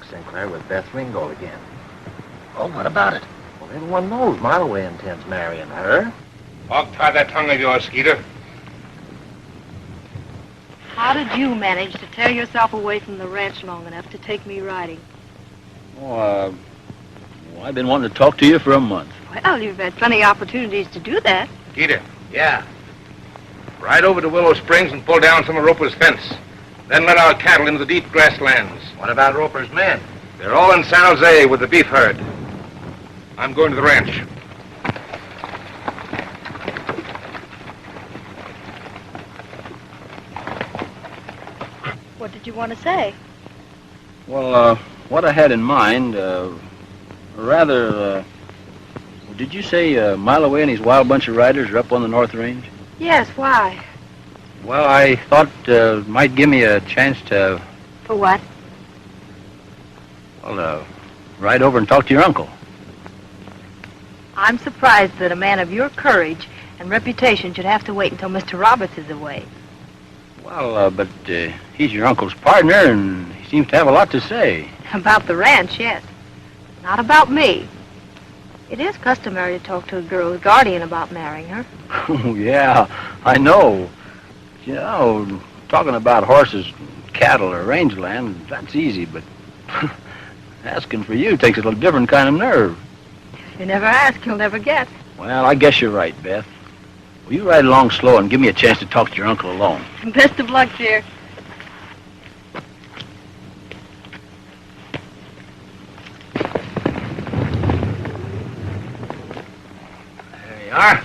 Sinclair, with Beth Ringold again. Oh, what about it? Well, everyone knows Mileway intends marrying her. Hog-tie that tongue of yours, Skeeter. How did you manage to tear yourself away from the ranch long enough to take me riding? Oh, I've been wanting to talk to you for a month. Well, you've had plenty of opportunities to do that. Skeeter, Yeah. ride over to Willow Springs and pull down some of Roper's fence. Then let our cattle into the deep grasslands. What about Roper's men? They're all in San Jose with the beef herd. I'm going to the ranch. What did you want to say? Well, what I had in mind, did you say Mileway and his wild bunch of riders are up on the North Range? Yes, why? Well, I thought it might give me a chance to, For what? ride over and talk to your uncle. I'm surprised that a man of your courage and reputation should have to wait until Mr. Roberts is away. Well, but he's your uncle's partner, and he seems to have a lot to say. About the ranch, yes. Not about me. It is customary to talk to a girl's guardian about marrying her. Oh, yeah, I know. You know, talking about horses, cattle, or rangeland, that's easy, but asking for you takes a little different kind of nerve. If you never ask, you'll never get. Well, I guess you're right, Beth. Will you ride along slow and give me a chance to talk to your uncle alone? Best of luck, dear. There you are.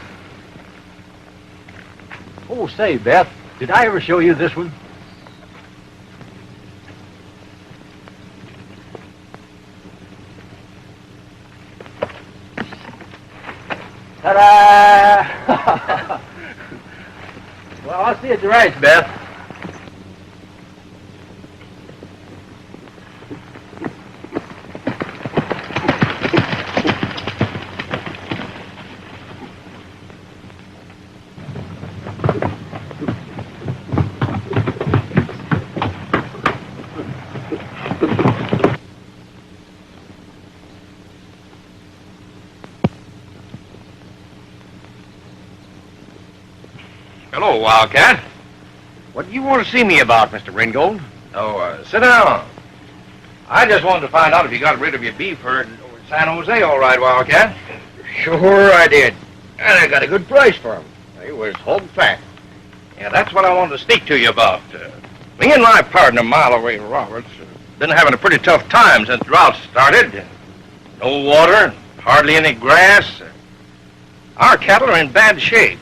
Oh, say, Beth, did I ever show you this one? Ta-da! Well, I'll see you at the ranch, Beth. Hello, Wildcat. What do you want to see me about, Mr. Ringold? Oh, sit down. I just wanted to find out if you got rid of your beef herd over in San Jose all right, Wildcat. Sure I did. And I got a good price for them. They was hog fat. Yeah, that's what I wanted to speak to you about. Me and my partner, Mileway Roberts, been having a pretty tough time since drought started. No water, hardly any grass. Our cattle are in bad shape.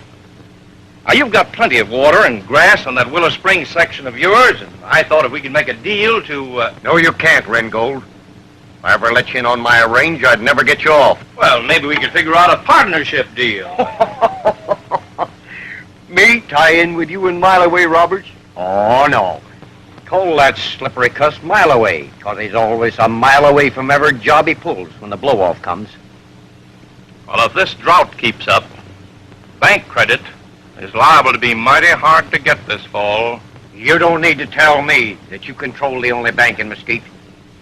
Now, you've got plenty of water and grass on that Willow Springs section of yours, and I thought if we could make a deal to... No, you can't, Ringold. If I ever let you in on my range, I'd never get you off. Well, maybe we could figure out a partnership deal. Me tie in with you and Mileway, Roberts? Oh, no. Call that slippery cuss Mileway, because he's always a mile away from every job he pulls when the blow-off comes. Well, if this drought keeps up, bank credit is liable to be mighty hard to get this fall. You don't need to tell me that you control the only bank in Mesquite.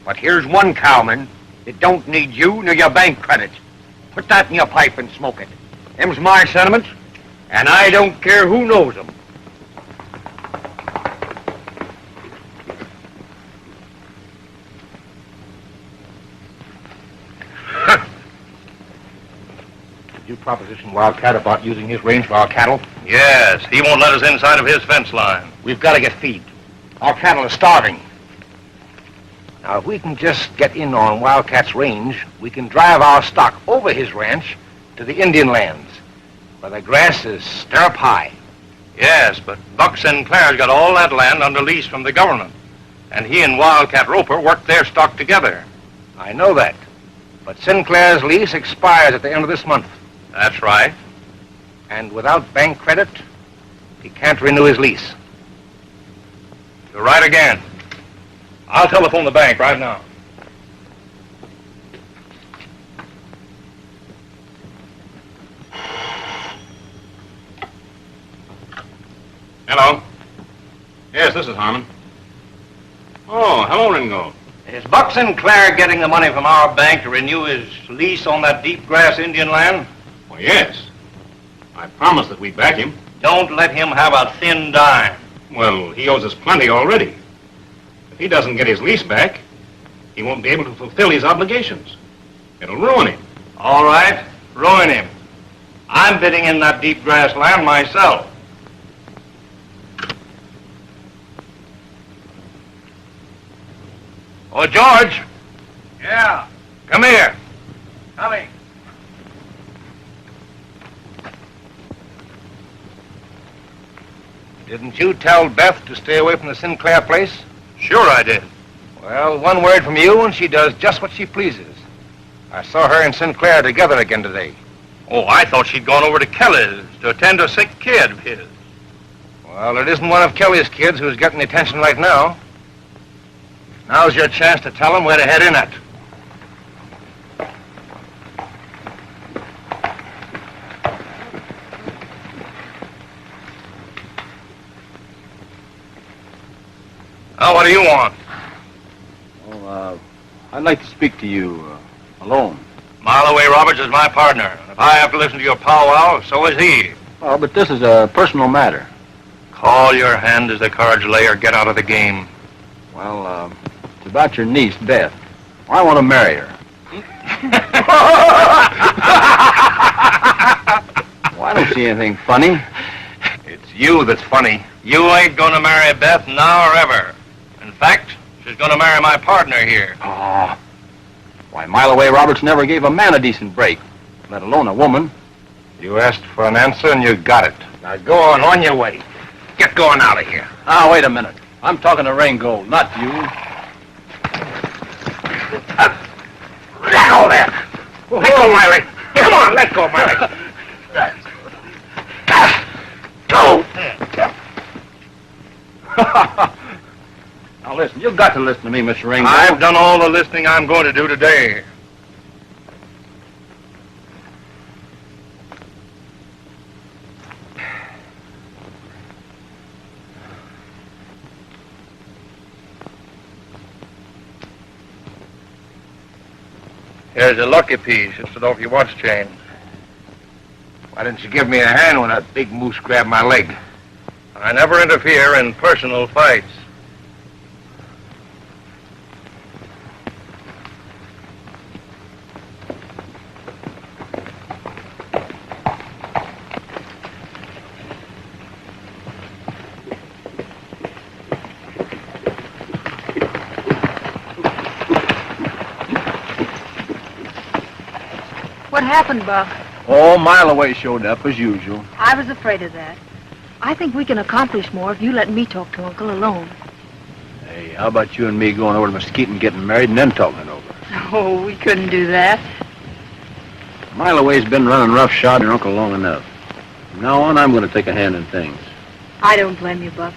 But here's one cowman that don't need you nor your bank credit. Put that in your pipe and smoke it. Them's my sentiments, and I don't care who knows them. You proposition Wildcat about using his range for our cattle? Yes, he won't let us inside of his fence line. We've got to get feed. Our cattle are starving. Now, if we can just get in on Wildcat's range, we can drive our stock over his ranch to the Indian lands, where the grass is stirrup high. Yes, but Buck Sinclair's got all that land under lease from the government, and he and Wildcat Roper worked their stock together. I know that, but Sinclair's lease expires at the end of this month. That's right. And without bank credit, he can't renew his lease. You're right again. I'll telephone the bank right now. Hello. Yes, this is Harmon. Oh, hello, Ringo. Is Buck Sinclair getting the money from our bank to renew his lease on that deep grass Indian land? Well, yes. I promised that we'd back him. Don't let him have a thin dime. Well, he owes us plenty already. If he doesn't get his lease back, he won't be able to fulfill his obligations. It'll ruin him. All right, ruin him. I'm bidding in that deep grass land myself. Oh, George. Yeah. Come here. Coming. Didn't you tell Beth to stay away from the Sinclair place? Sure I did. Well, one word from you and she does just what she pleases. I saw her and Sinclair together again today. Oh, I thought she'd gone over to Kelly's to attend a sick kid of his. Well, it isn't one of Kelly's kids who's getting the attention right now. Now's your chance to tell him where to head in at. Now, what do you want? Well, I'd like to speak to you alone. Mile away Roberts is my partner. If I have to listen to your powwow, so is he. Oh, but this is a personal matter. Call your hand as the cards lay or get out of the game. Well, it's about your niece, Beth. I want to marry her. Well, I don't see anything funny. It's you that's funny. You ain't gonna marry Beth now or ever. In fact, she's gonna marry my partner here. Oh, why, Mile Away Roberts never gave a man a decent break, let alone a woman. You asked for an answer and you got it. Now go on your way. Get going out of here. Ah, wait a minute. I'm talking to Ringold, not you. Let go there. Let go, Miley. Come on, let go, Miley. Go. Now listen, you've got to listen to me, Mr. Ringold. I've done all the listening I'm going to do today. Here's a lucky piece. It's off your watch chain. Why didn't you give me a hand when that big moose grabbed my leg? I never interfere in personal fights. What happened, Buck? Oh, Mile Away showed up as usual. I was afraid of that. I think we can accomplish more if you let me talk to Uncle alone. Hey, how about you and me going over to Mesquite and getting married and then talking it over? Oh, we couldn't do that. Mile Away's been running roughshod your uncle long enough. From now on, I'm going to take a hand in things. I don't blame you, Buck.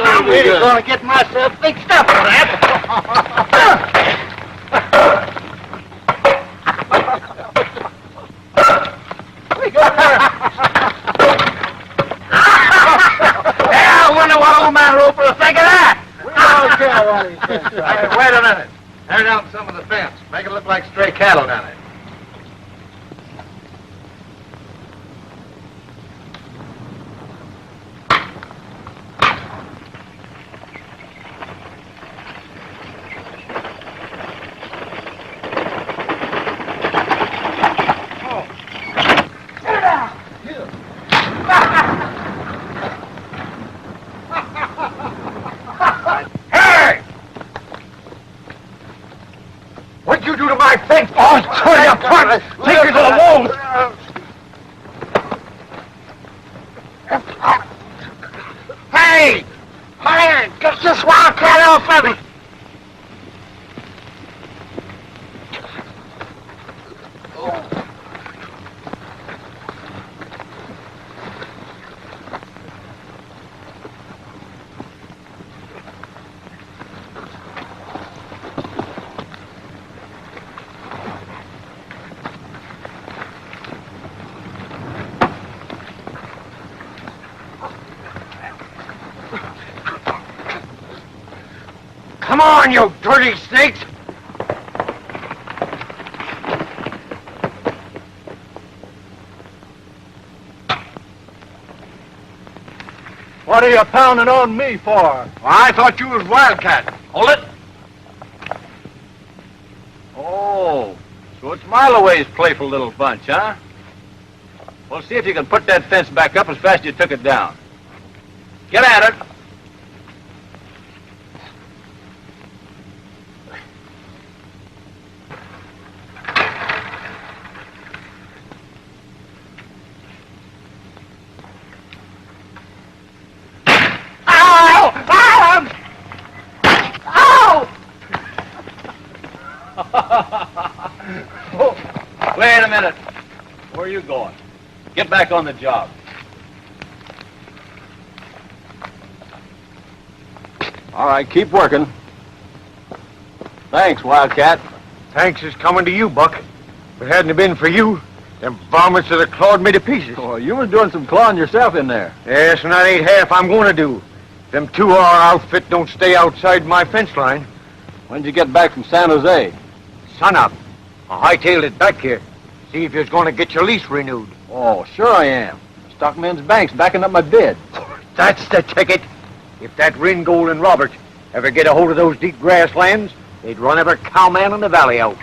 I'm really going to get myself fixed up for that. I wonder what old man Roper will think of that. Hey, wait a minute. Tear down some of the fence. Make it look like stray cattle down there. What'd you do to my fence? Oh, sorry, you apart. Take her to the wolves. Hey! Hey! Get this wildcat off of me! Come on, you dirty snakes! What are you pounding on me for? Well, I thought you was Wildcat. Hold it. Oh, so it's Miloway's playful little bunch, huh? Well, see if you can put that fence back up as fast as you took it down. Get at it. Wait a minute. Where are you going? Get back on the job. All right, keep working. Thanks, Wildcat. Thanks is coming to you, Buck. If it hadn't been for you, them varmints would have clawed me to pieces. Oh, you was doing some clawing yourself in there. Yes, and that ain't half I'm going to do. Them 2-hour outfit don't stay outside my fence line. When'd you get back from San Jose? Sun up. I hightailed it back here. See if you're going to get your lease renewed. Oh, sure I am. Stockman's Bank's backing up my bid. That's the ticket. If that Ringold and Robert ever get a hold of those deep grasslands, they'd run every cowman in the valley out.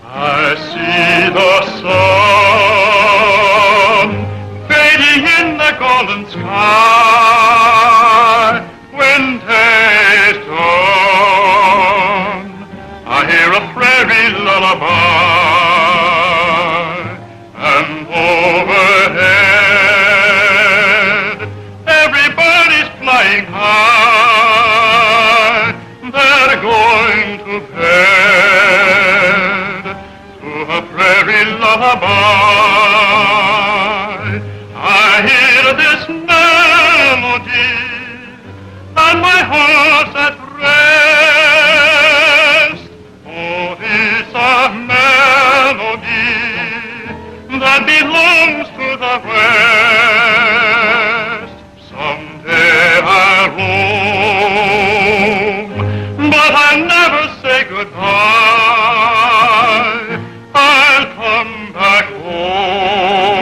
I see the sun fading in the golden sky. When day is done, I hear a prairie lullaby, and overhead everybody's flying high. They're going to bed to a prairie lullaby. I hear this melody, and my heart's at rest. Oh, it's a melody that belongs to the West. Someday I'll roam, but I'll never say goodbye. I'll come back home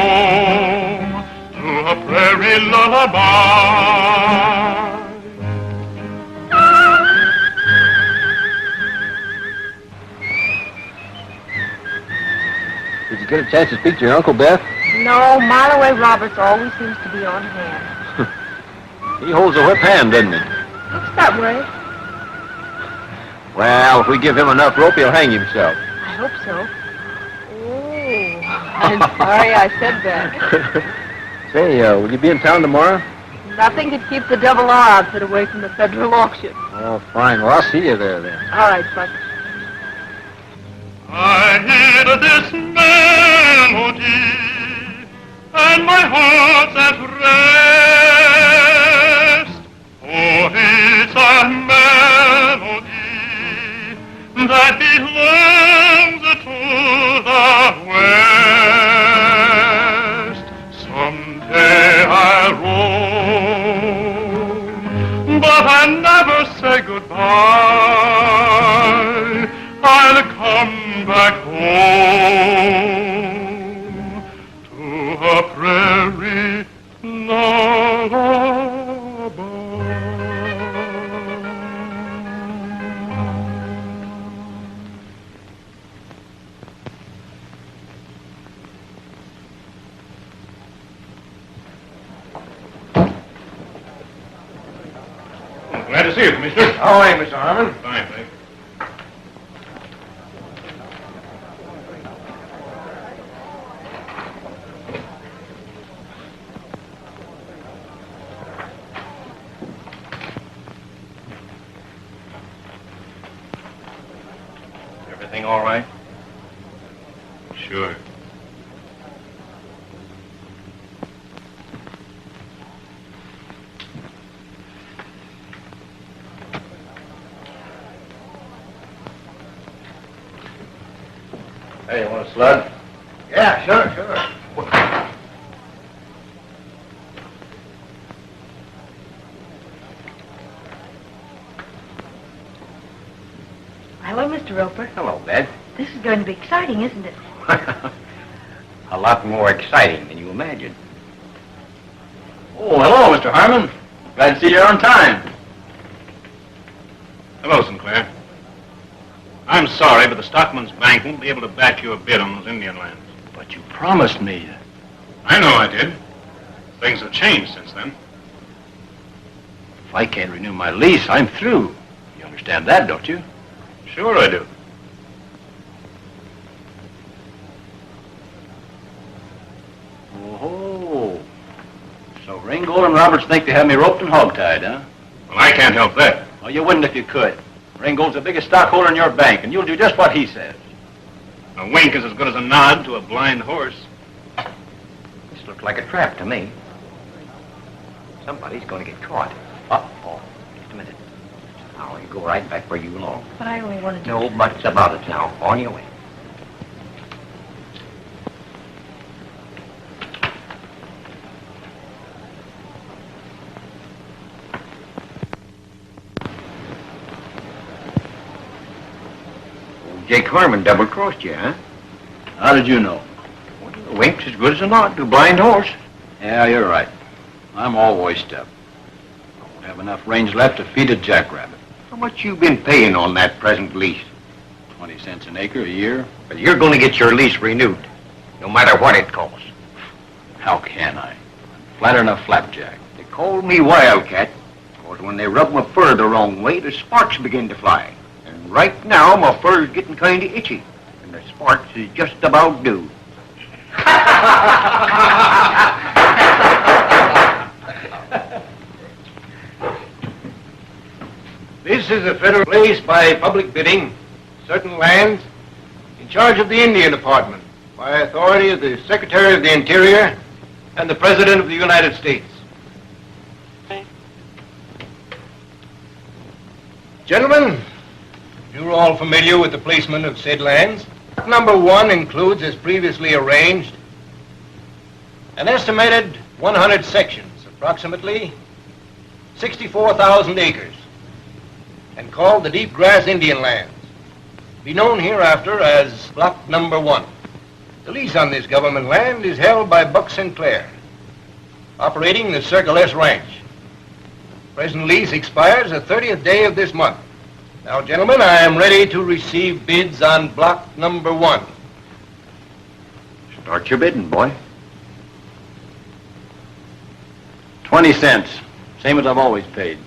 to a prairie lullaby. Did you get a chance to speak to your Uncle, Beth? No, Miloway Roberts always seems to be on hand. He holds a whip hand, doesn't he? What's that, Wray? Well, if we give him enough rope, he'll hang himself. I hope so. Oh, I'm sorry I said that. Say, will you be in town tomorrow? Nothing could keep the double R outfit away from the federal auction. Oh, fine. Well, I'll see you there then. All right, Buck. I hear this melody, and my heart's at rest. Oh, it's a melody that belongs to the West. Someday I'll roam, but I'll never say goodbye. I'll come back home to a prairie lullaby. Glad to see you, Commissioner. Oh, hey, Mr. Harmon. Fine, thanks. Everything all right? Sure. Hey, you want a sled? Yeah, sure. Hello, Mr. Roper. Hello, Beth. This is going to be exciting, isn't it? A lot more exciting than you imagine. Oh, hello, Mr. Harmon. Glad to see you're on time. Hello, Sinclair. I'm sorry, but the Stockman's Bank won't be able to back your bid on those Indian lands. But you promised me. I know I did. Things have changed since then. If I can't renew my lease, I'm through. You understand that, don't you? Sure I do. Oh, so Ringold and Roberts think they have me roped and hogtied, huh? Well, I can't help that. Well, you wouldn't if you could. Ringold's the biggest stockholder in your bank, and you'll do just what he says. A wink is as good as a nod to a blind horse. This looks like a trap to me. Somebody's going to get caught. Uh-oh. Just a minute. Now, you go right back where you belong. But I only wanted to... No buts about it now. On your way. Jake Harmon double-crossed you, huh? How did you know? Well, a wink's as good as a nod to a blind horse. Yeah, you're right. I'm all voiced up. I won't have enough range left to feed a jackrabbit. How much you been paying on that present lease? 20 cents an acre a year. But you're going to get your lease renewed, no matter what it costs. How can I? I'm flatter than a flapjack. They call me Wildcat, because when they rub my fur the wrong way, the sparks begin to fly. And right now, my fur's getting kind of itchy, and the sparks is just about due. This is a federal lease by public bidding, certain lands, in charge of the Indian Department, by authority of the Secretary of the Interior and the President of the United States. Gentlemen, you're all familiar with the placement of said lands. Number 1 includes, as previously arranged, an estimated 100 sections, approximately 64,000 acres, and called the Deep Grass Indian Lands, be known hereafter as Block Number 1. The lease on this government land is held by Buck Sinclair, operating the Circle S Ranch. Present lease expires the 30th day of this month. Now, gentlemen, I am ready to receive bids on Block Number 1. Start your bidding, boy. 20 cents. Same as I've always paid.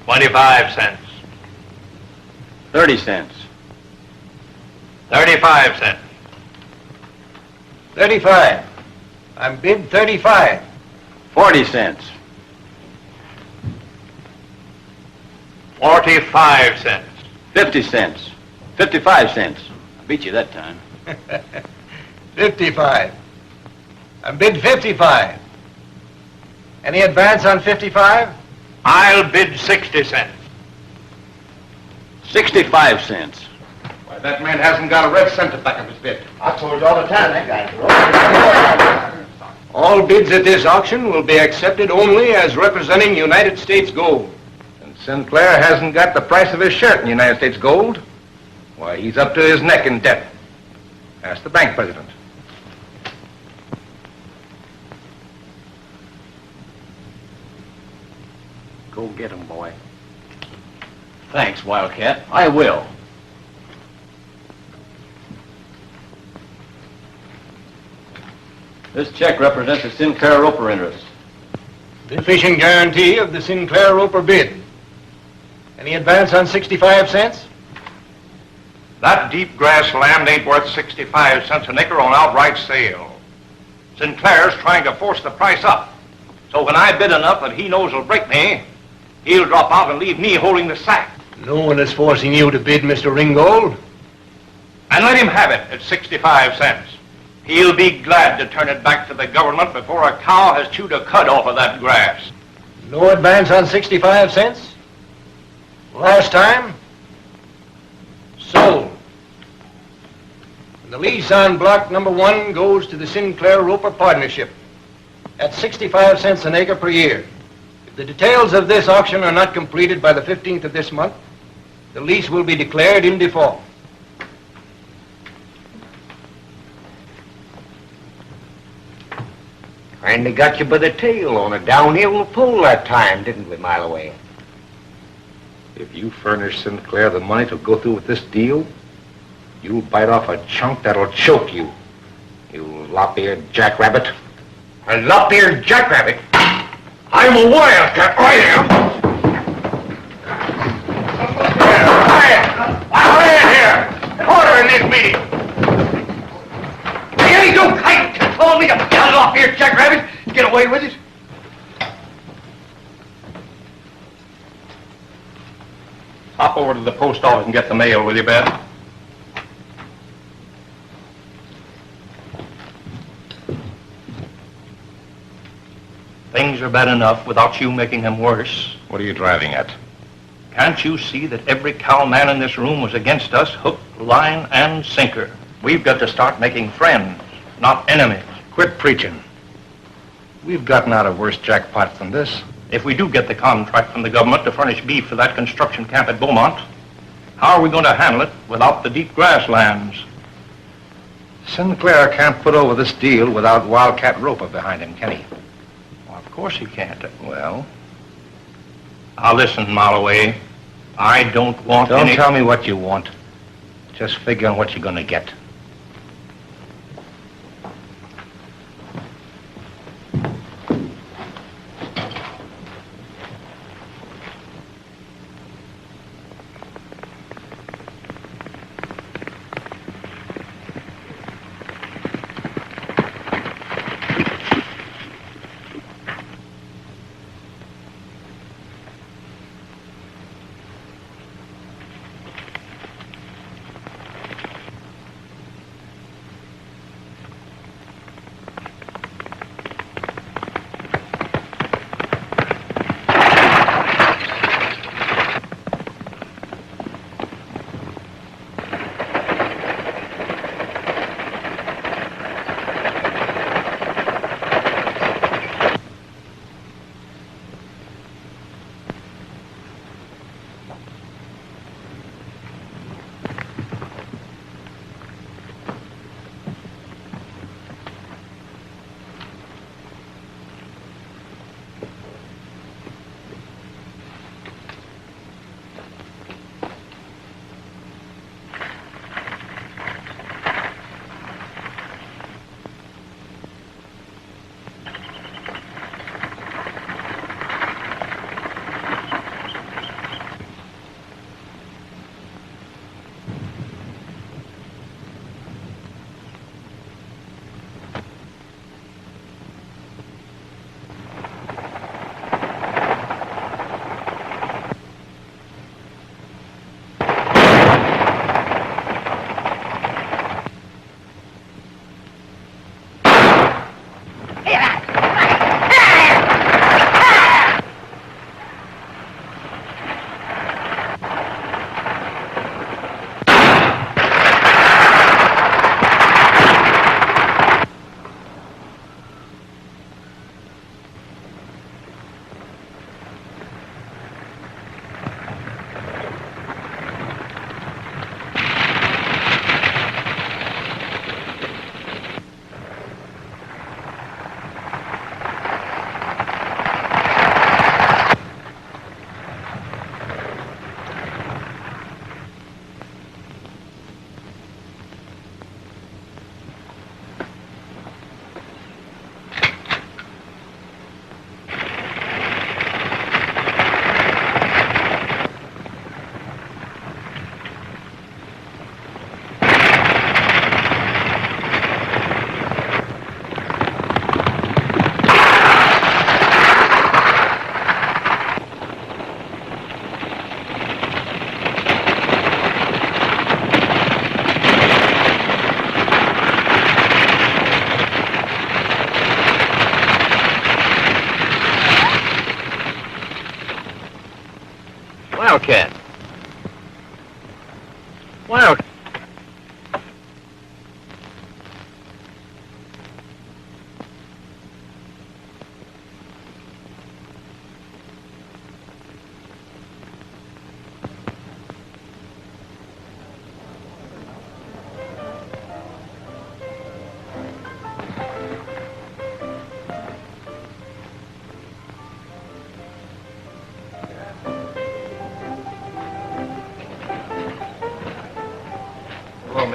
25 cents. 30 cents. 35 cents. 35. I'm bid 35. 40 cents. 45 cents. 50 cents. 55 cents. I beat you that time. 55. I'm bid 55. Any advance on 55? I'll bid 60 cents. 65 cents. Why, that man hasn't got a red cent to back up his bid. I told you all the time, that guy's All bids at this auction will be accepted only as representing United States gold. And Sinclair hasn't got the price of his shirt in United States gold. Why, he's up to his neck in debt. Ask the bank president. Go get him, boy. Thanks, Wildcat. I will. This check represents the Sinclair Roper interest. The fishing guarantee of the Sinclair Roper bid. Any advance on 65 cents? That deep grass land ain't worth 65 cents an acre on outright sale. Sinclair's trying to force the price up. So when I bid enough that he knows will break me, he'll drop out and leave me holding the sack. No one is forcing you to bid, Mr. Ringold. And let him have it at 65 cents. He'll be glad to turn it back to the government before a cow has chewed a cud off of that grass. No advance on 65 cents? Last time? Sold. And The lease on block number 1 goes to the Sinclair Roper Partnership at 65 cents an acre per year. If the details of this auction are not completed by the 15th of this month, the lease will be declared in default. Finally got you by the tail on a downhill pull that time, didn't we, mile away? If you furnish Sinclair the money to go through with this deal, you'll bite off a chunk that'll choke you. You lop-eared jackrabbit. A lop-eared jackrabbit? I'm a wildcat, I am! Quiet here! Order in this meeting! You ain't no kite to call me a lop-eared jackrabbit! Get away with it! Hop over to the post office and get the mail, will you, Ben? Things are bad enough without you making them worse. What are you driving at? Can't you see that every cowman in this room was against us, hook, line, and sinker? We've got to start making friends, not enemies. Quit preaching. We've gotten out of worse jackpots than this. If we do get the contract from the government to furnish beef for that construction camp at Beaumont, how are we going to handle it without the deep grasslands? Sinclair can't put over this deal without Wildcat Roper behind him, can he? Well, of course he can't. Well? Now listen, Molloway. I don't want Don't any... tell me what you want. Just figure on what you're going to get. Wildcat. Wildcat.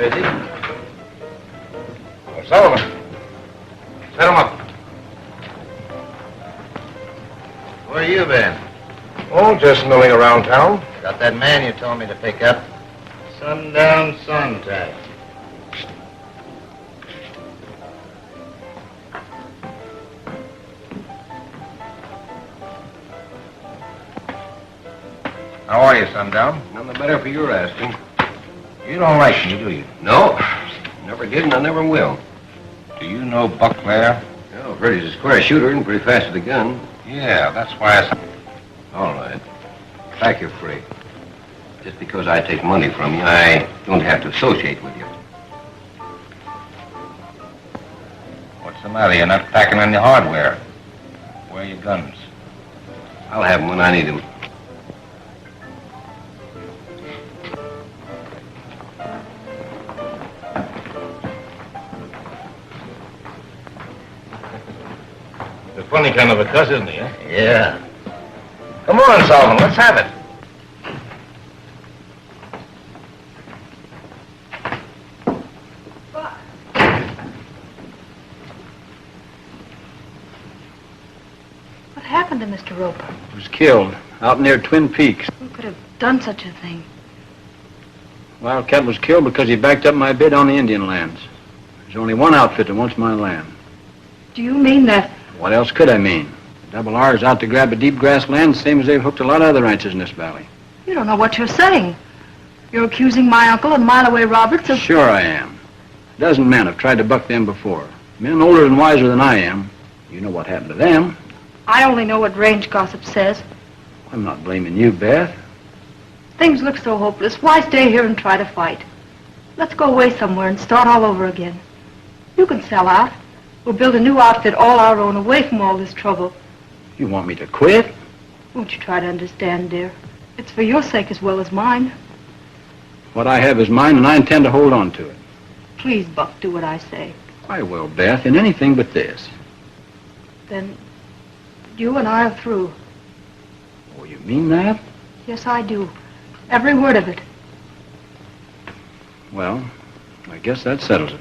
busy. Oh, Sullivan. Set him up. Where you been? Oh, just milling around town. Got that man you told me to pick up? Sundown sun time. How are you, Sundown? None the better for your asking. You don't like me, do you? No, never did and I never will. Do you know Buck Blair? Oh, Freddy's a square shooter and pretty fast with a gun. Yeah, that's why I... All right. Back your free. Just because I take money from you, I don't have to associate with you. What's the matter? You're not packing any hardware. Where are your guns? I'll have them when I need them. It's a funny kind of a cuss, isn't he, eh? Yeah. Come on, Sullivan, let's have it. What happened to Mr. Roper? He was killed out near Twin Peaks. Who could have done such a thing? Wildcat was killed because he backed up my bid on the Indian lands. There's only one outfit that wants my land. Do you mean that? What else could I mean? Double R is out to grab a deep grass land, same as they've hooked a lot of other ranches in this valley. You don't know what you're saying. You're accusing my uncle and Mile Away Roberts of... Sure I am. A dozen men have tried to buck them before. Men older and wiser than I am. You know what happened to them. I only know what range gossip says. I'm not blaming you, Beth. Things look so hopeless. Why stay here and try to fight? Let's go away somewhere and start all over again. You can sell out. We'll build a new outfit all our own, away from all this trouble. You want me to quit? Won't you try to understand, dear? It's for your sake as well as mine. What I have is mine, and I intend to hold on to it. Please, Buck, do what I say. I will, Beth, in anything but this. Then you and I are through. Oh, you mean that? Yes, I do. Every word of it. Well, I guess that settles it.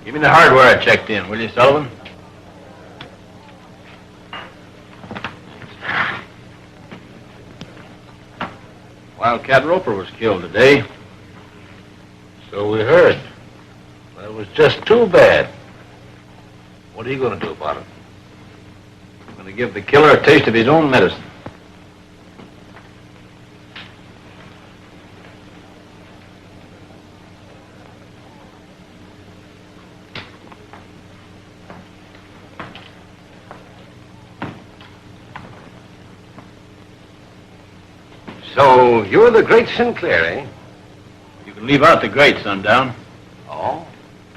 Give me the hardware I checked in, will you, Sullivan? Wildcat Roper was killed today. So we heard. That was just too bad. What are you going to do about it? I'm going to give the killer a taste of his own medicine. So, you're the great Sinclair, eh? You can leave out the great, Sundown. Oh?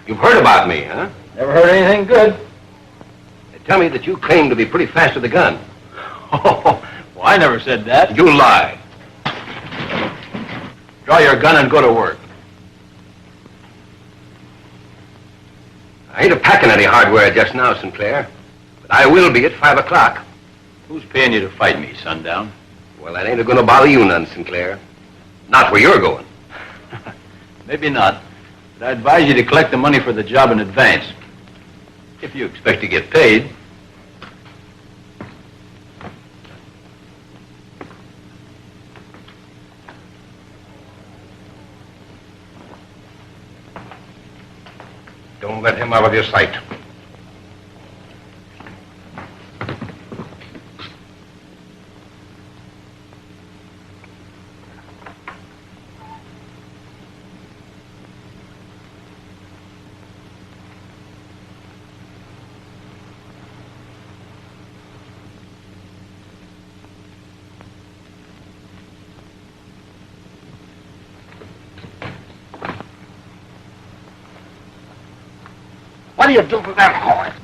You've heard about me, huh? Never heard anything good. They tell me that you claim to be pretty fast with a gun. Oh, well, I never said that. You lie. Draw your gun and go to work. I ain't a-packing any hardware just now, Sinclair. But I will be at 5 o'clock. Who's paying you to fight me, Sundown? Well, that ain't going to bother you none, Sinclair. Not where you're going. Maybe not. But I advise you to collect the money for the job in advance. If you expect to get paid. Don't let him out of your sight. What do you do for that horse?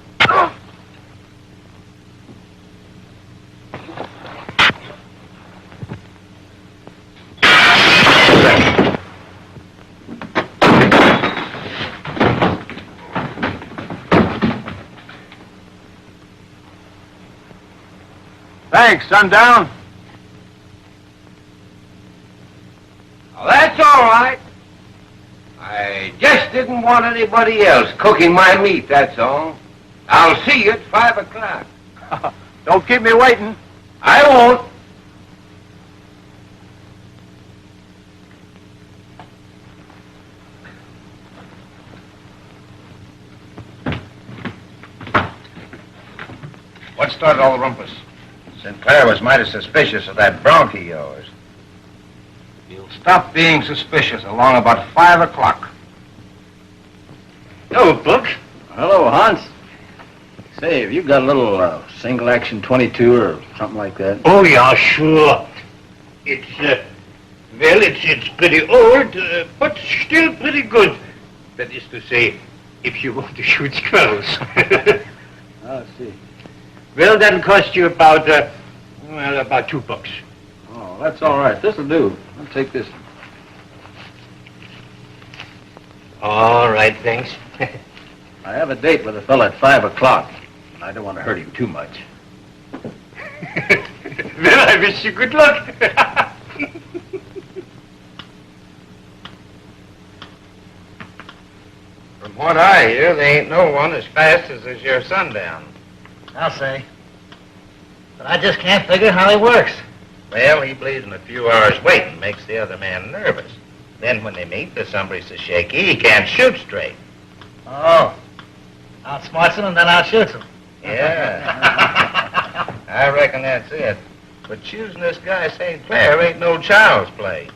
Thanks, Sundown. Well, that's all right. I just didn't want anybody else cooking my meat, that's all. I'll see you at 5 o'clock. Don't keep me waiting. I won't. What started all the rumpus? Sinclair was mighty suspicious of that bronc of yours. You'll stop being suspicious along about 5 o'clock. Hello, Book. Hello, Hans. Say, have you got a little single action 22 or something like that? Oh, yeah, sure. It's, it's pretty old, but still pretty good. That is to say, if you want to shoot squirrels. I see. Well, that'll cost you about, about $2. Oh, that's all right. This'll do. I'll take this. All right, thanks. I have a date with a fella at 5 o'clock. I don't want to hurt him too much. Well, I wish you good luck. From what I hear, there ain't no one as fast as is your Sundown. I'll say. But I just can't figure how he works. Well, he believes in a few hours waiting makes the other man nervous. Then when they meet, the somebody's so shaky he can't shoot straight. Oh. Outsmarts him and then outshoots him. Yeah. I reckon that's it. But choosing this guy St. Clair ain't no child's play.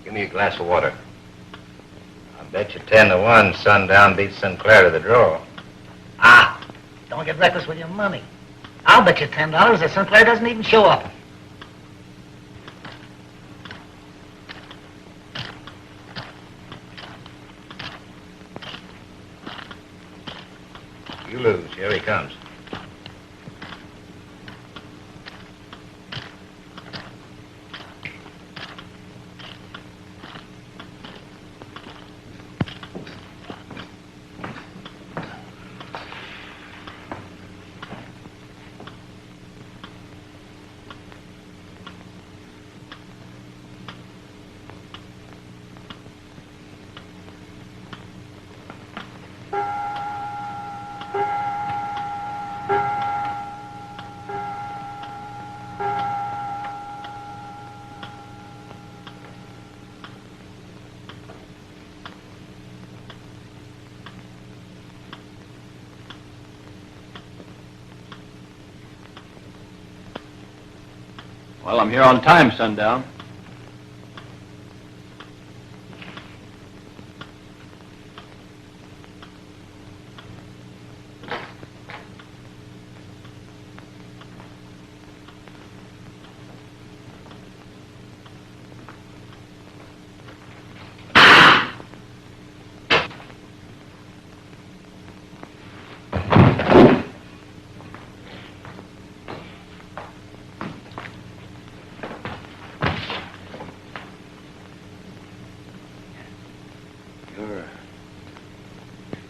Give me a glass of water. I bet you 10 to 1 Sundown beats Sinclair to the draw. Ah, don't get reckless with your money. I'll bet you $10 that Sinclair doesn't even show up. You lose. Here he comes. Well, I'm here on time, Sundown.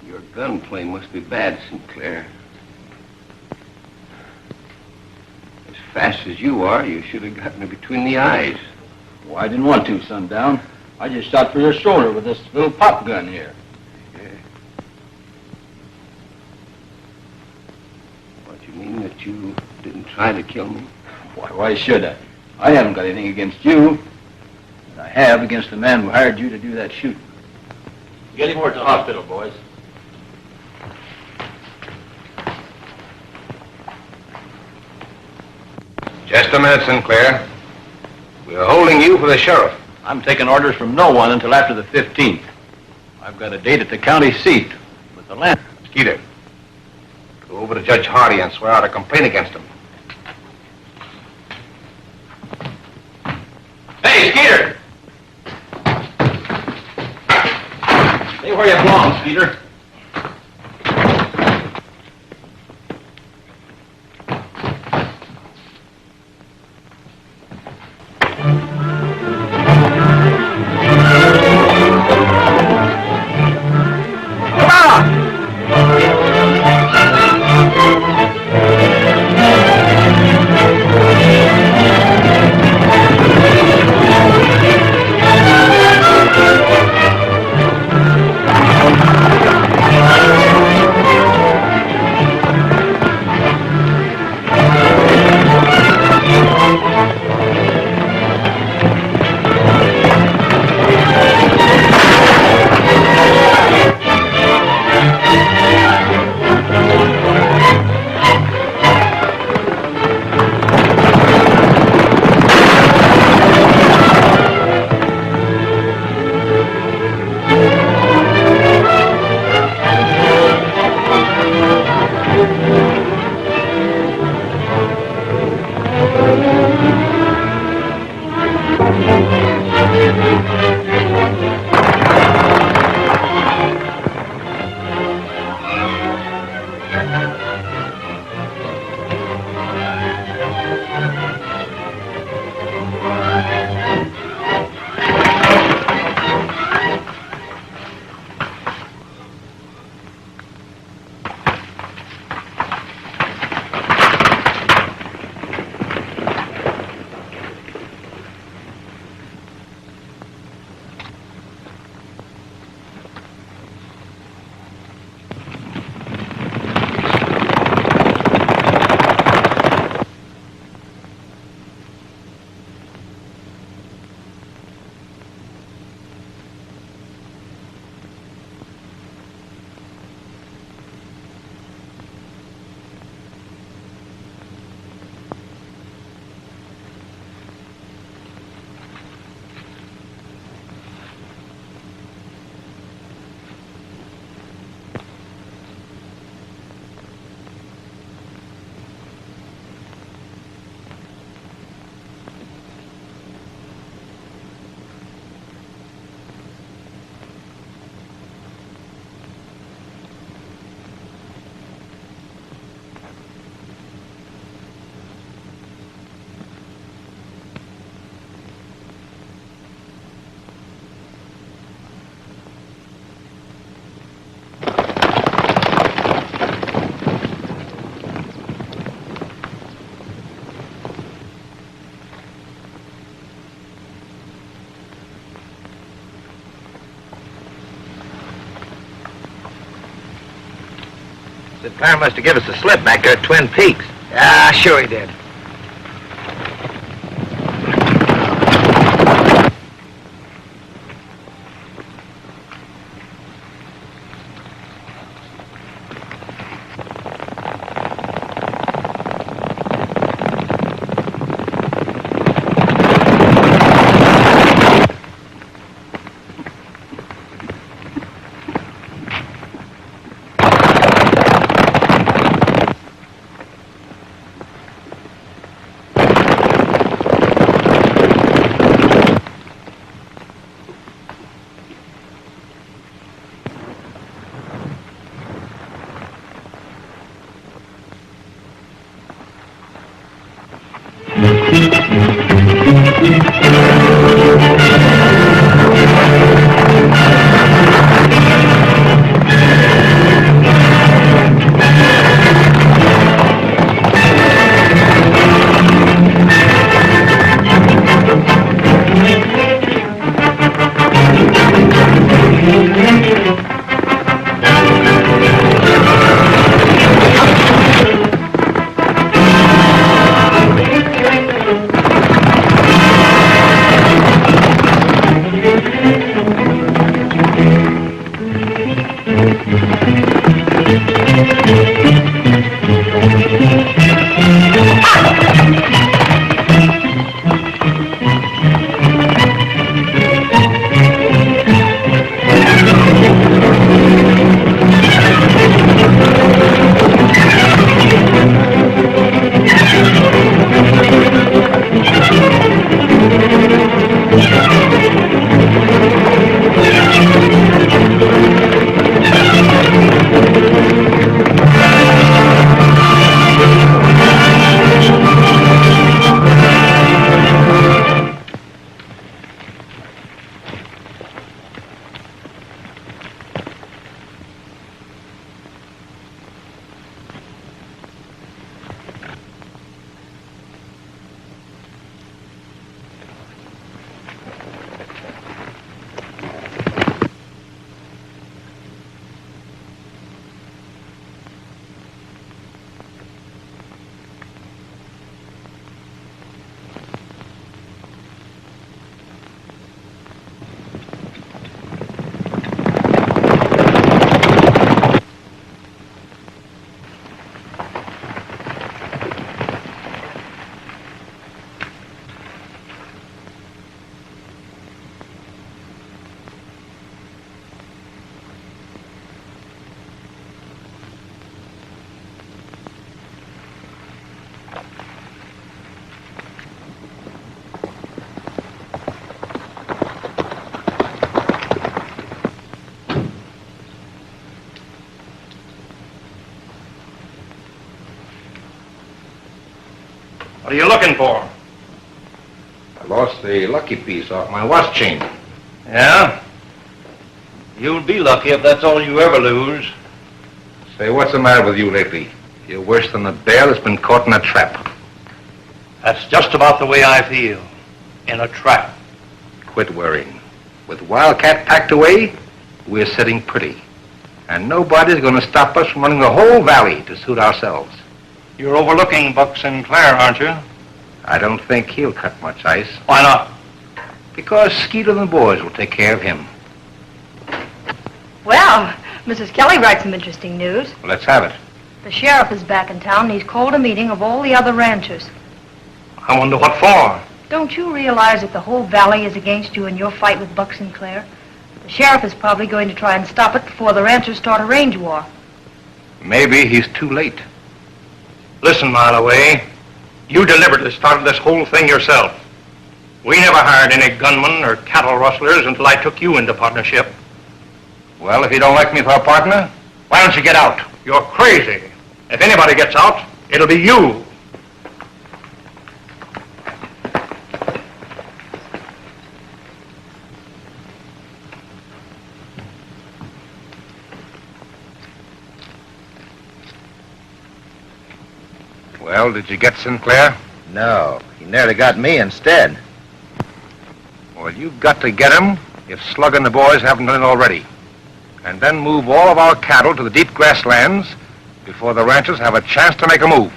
Your gunplay must be bad, Sinclair. As fast as you are, you should have gotten it between the eyes. Well, I didn't want to, Sundown. I just shot for your shoulder with this little pop gun here. Yeah. What, you mean that you didn't try to kill me? Why should I? I haven't got anything against you. But I have against the man who hired you to do that shooting. Get him over to the hospital, boys. Just a minute, Sinclair. We're holding you for the sheriff. I'm taking orders from no one until after the 15th. I've got a date at the county seat with the land. Skeeter, go over to Judge Hardy and swear out a complaint against him. Peter. Sinclair must have given us a slip back there at Twin Peaks. Ah, sure he did. What are you looking for? I lost the lucky piece off my watch chain. Yeah? You'll be lucky if that's all you ever lose. Say, what's the matter with you lately? You're worse than a bear that's been caught in a trap. That's just about the way I feel. In a trap. Quit worrying. With Wildcat packed away, we're sitting pretty. And nobody's going to stop us from running the whole valley to suit ourselves. You're overlooking Buck Sinclair, aren't you? I don't think he'll cut much ice. Why not? Because Skeeter and the boys will take care of him. Well, Mrs. Kelly writes some interesting news. Let's have it. The sheriff is back in town and he's called a meeting of all the other ranchers. I wonder what for. Don't you realize that the whole valley is against you in your fight with Buck Sinclair? The sheriff is probably going to try and stop it before the ranchers start a range war. Maybe he's too late. Listen, Mile Away, you deliberately started this whole thing yourself. We never hired any gunmen or cattle rustlers until I took you into partnership. Well, if you don't like me for a partner, Why don't you get out? You're crazy. If anybody gets out, it'll be you. well, did you get Sinclair? No, he nearly got me instead. Well, you've got to get him if Slug and the boys haven't done it already. And then move all of our cattle to the deep grasslands before the ranchers have a chance to make a move.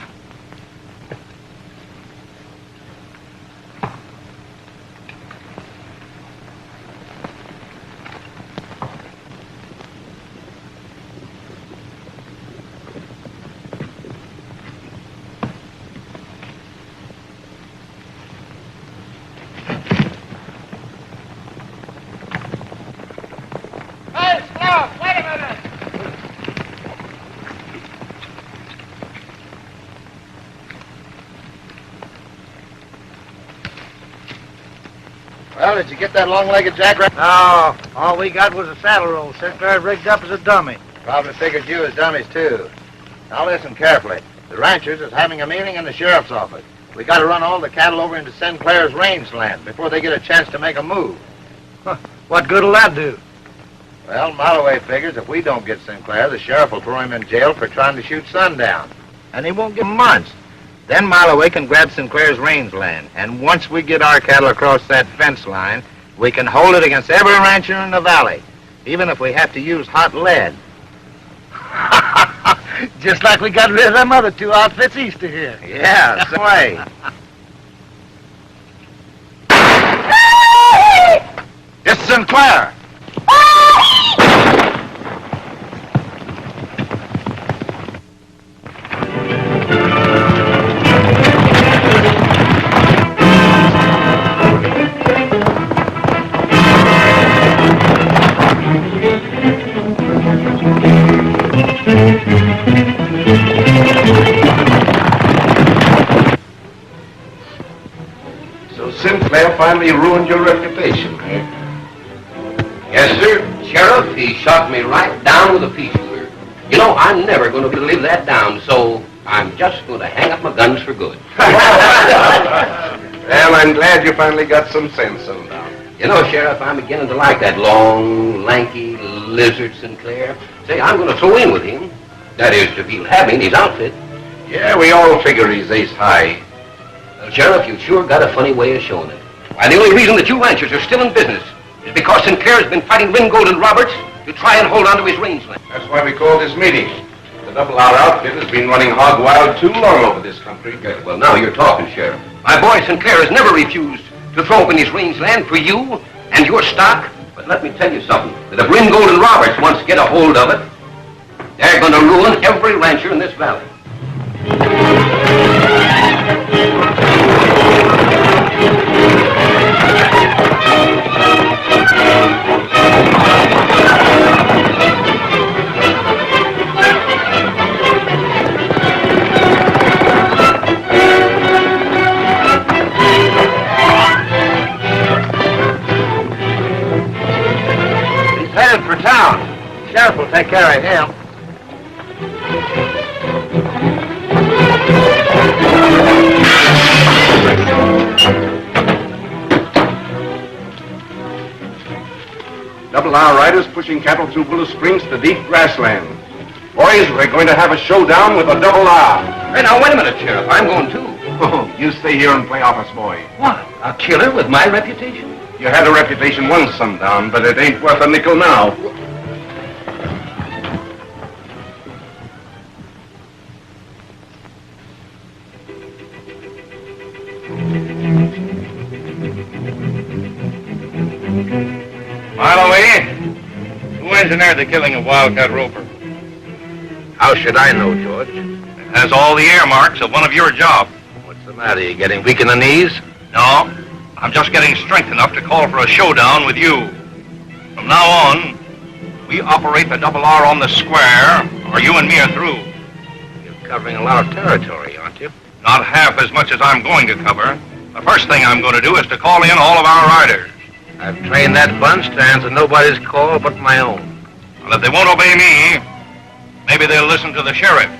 Well, did you get that long-legged jackrabbit? No, all we got was a saddle roll. Sinclair rigged up as a dummy. Probably figured you as dummies, too. Now listen carefully. The ranchers is having a meeting in the sheriff's office. We got to run all the cattle over into Sinclair's rangeland before they get a chance to make a move. What good'll that do? Well, Molloway figures if we don't get Sinclair, the sheriff will throw him in jail for trying to shoot Sundown. And he won't give him months. Then Molloway can grab Sinclair's rangeland. And once we get our cattle across that fence line, we can hold it against every rancher in the valley, even if we have to use hot lead. Just like we got rid of them other two outfits east of here. Yeah, same way. It's Sinclair! So Sinclair finally ruined your reputation, eh? Yes, sir. Sheriff, he shot me right down with a pea shooter. You know, I'm never going to live that down, so I'm just going to hang up my guns for good. Well, I'm glad you finally got some sense, Sundown. You know, Sheriff, I'm beginning to like that long, lanky lizard Sinclair. Say, I'm going to throw in with him. That is, if he'll have me in his outfit. Yeah, we all figure he's ace high. Well, Sheriff, you've sure got a funny way of showing it. Why, the only reason that you ranchers are still in business is because Sinclair's been fighting Ringold and Roberts to try and hold on to his rangeland. That's why we called this meeting. The double-R outfit has been running hog wild too long over this country. Good. Well, now you're talking, Sheriff. My boy Sinclair has never refused to throw open his rangeland for you and your stock. But let me tell you something, that if Ringold and Roberts once get a hold of it, they're going to ruin every rancher in this valley. He's headed for town. Sheriff will take care of him. pushing cattle through Willow Springs to deep grassland. Boys, we're going to have a showdown with a double R. Hey, now, wait a minute, Sheriff. I'm going too. Oh, you stay here and play office boy. What? A killer with my reputation? You had a reputation once, Sundown, but it ain't worth a nickel now. Holloway, who engineered the killing of Wildcat Roper? How should I know, George? It has all the earmarks of one of your jobs. What's the matter? You getting weak in the knees? No, I'm just getting strength enough to call for a showdown with you. From now on, we operate the double R on the square, or you and me are through. You're covering a lot of territory, aren't you? Not half as much as I'm going to cover. The first thing I'm going to do is to call in all of our riders. I've trained that bunch to answer nobody's call but my own. Well, if they won't obey me, maybe they'll listen to the sheriff.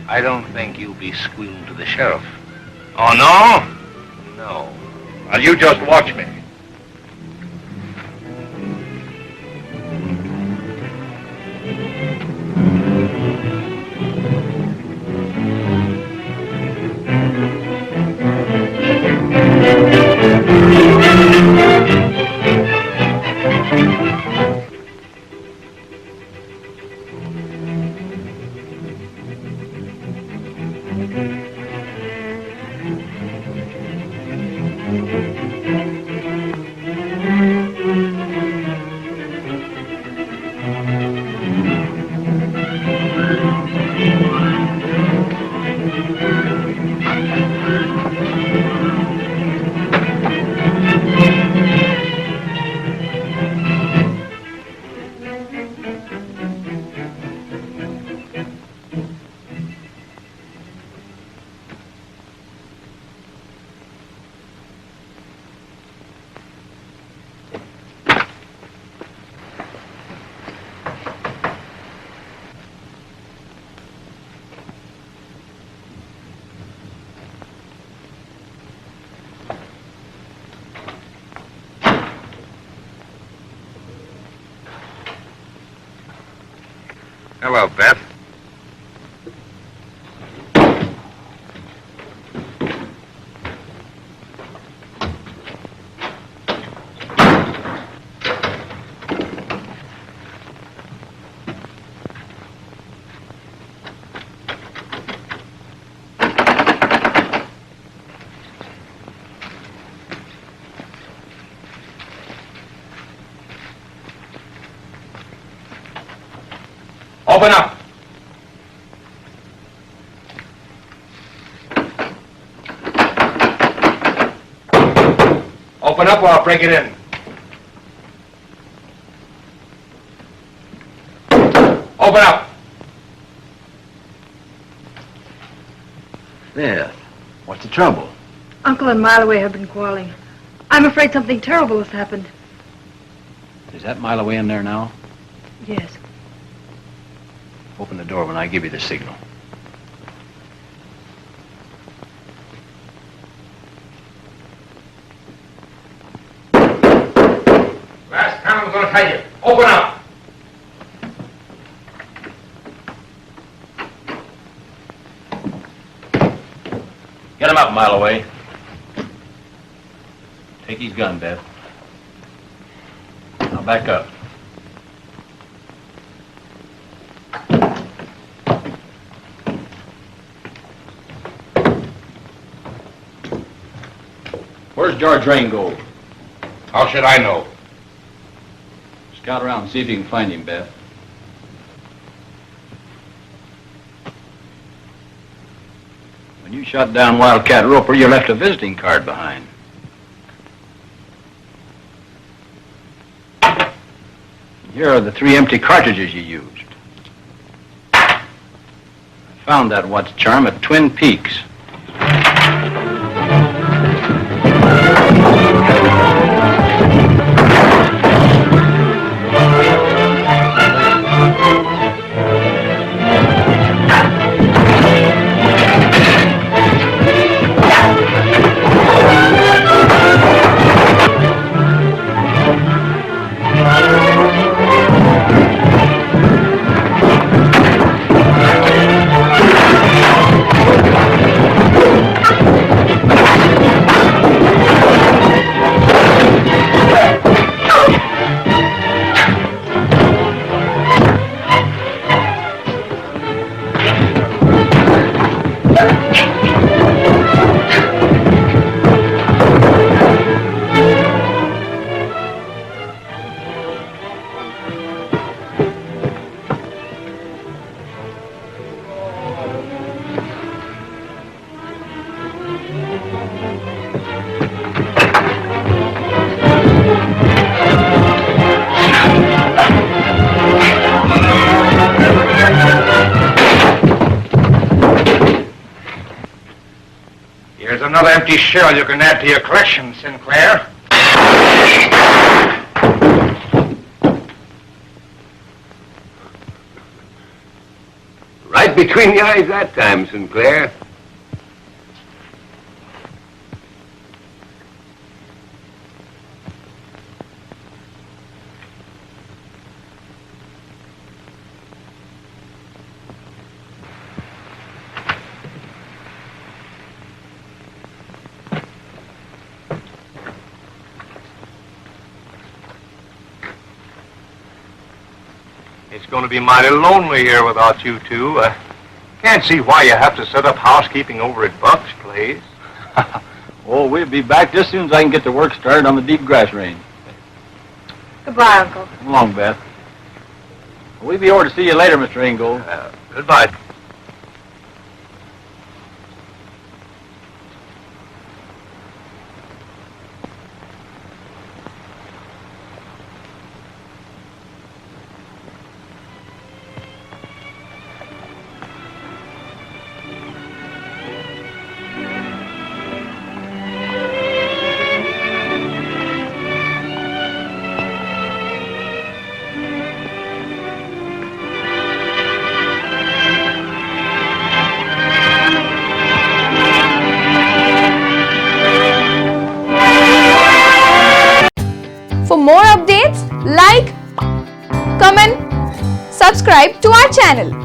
I don't think you'll be squealing to the sheriff. Oh, no? No. Well, you just watch me. Hello, Beth. Open up. Open up or I'll break it in. Open up. There. What's the trouble? Uncle and Mileway have been quarreling. I'm afraid something terrible has happened. Is that mile away in there now? Yes. Open the door when I give you the signal. Last time I'm going to tell you. Open up. Get him up, mile away. Take his gun, Beth. Now back up. Where's George Ringold? How should I know? Scout around and see if you can find him, Beth. When you shot down Wildcat Roper, you left a visiting card behind. Here are the 3 empty cartridges you used. I found that watch charm at Twin Peaks. another empty shell you can add to your collection, Sinclair. Right between the eyes that time, Sinclair. It's going to be mighty lonely here without you two. Can't see why you have to set up housekeeping over at Buck's place. Oh, we'll be back just as soon as I can get the work started on the deep grass range. Goodbye, Uncle. Come along, Beth. We'll be over to see you later, Mr. Ringold. Goodbye. For more updates, like, comment, subscribe to our channel.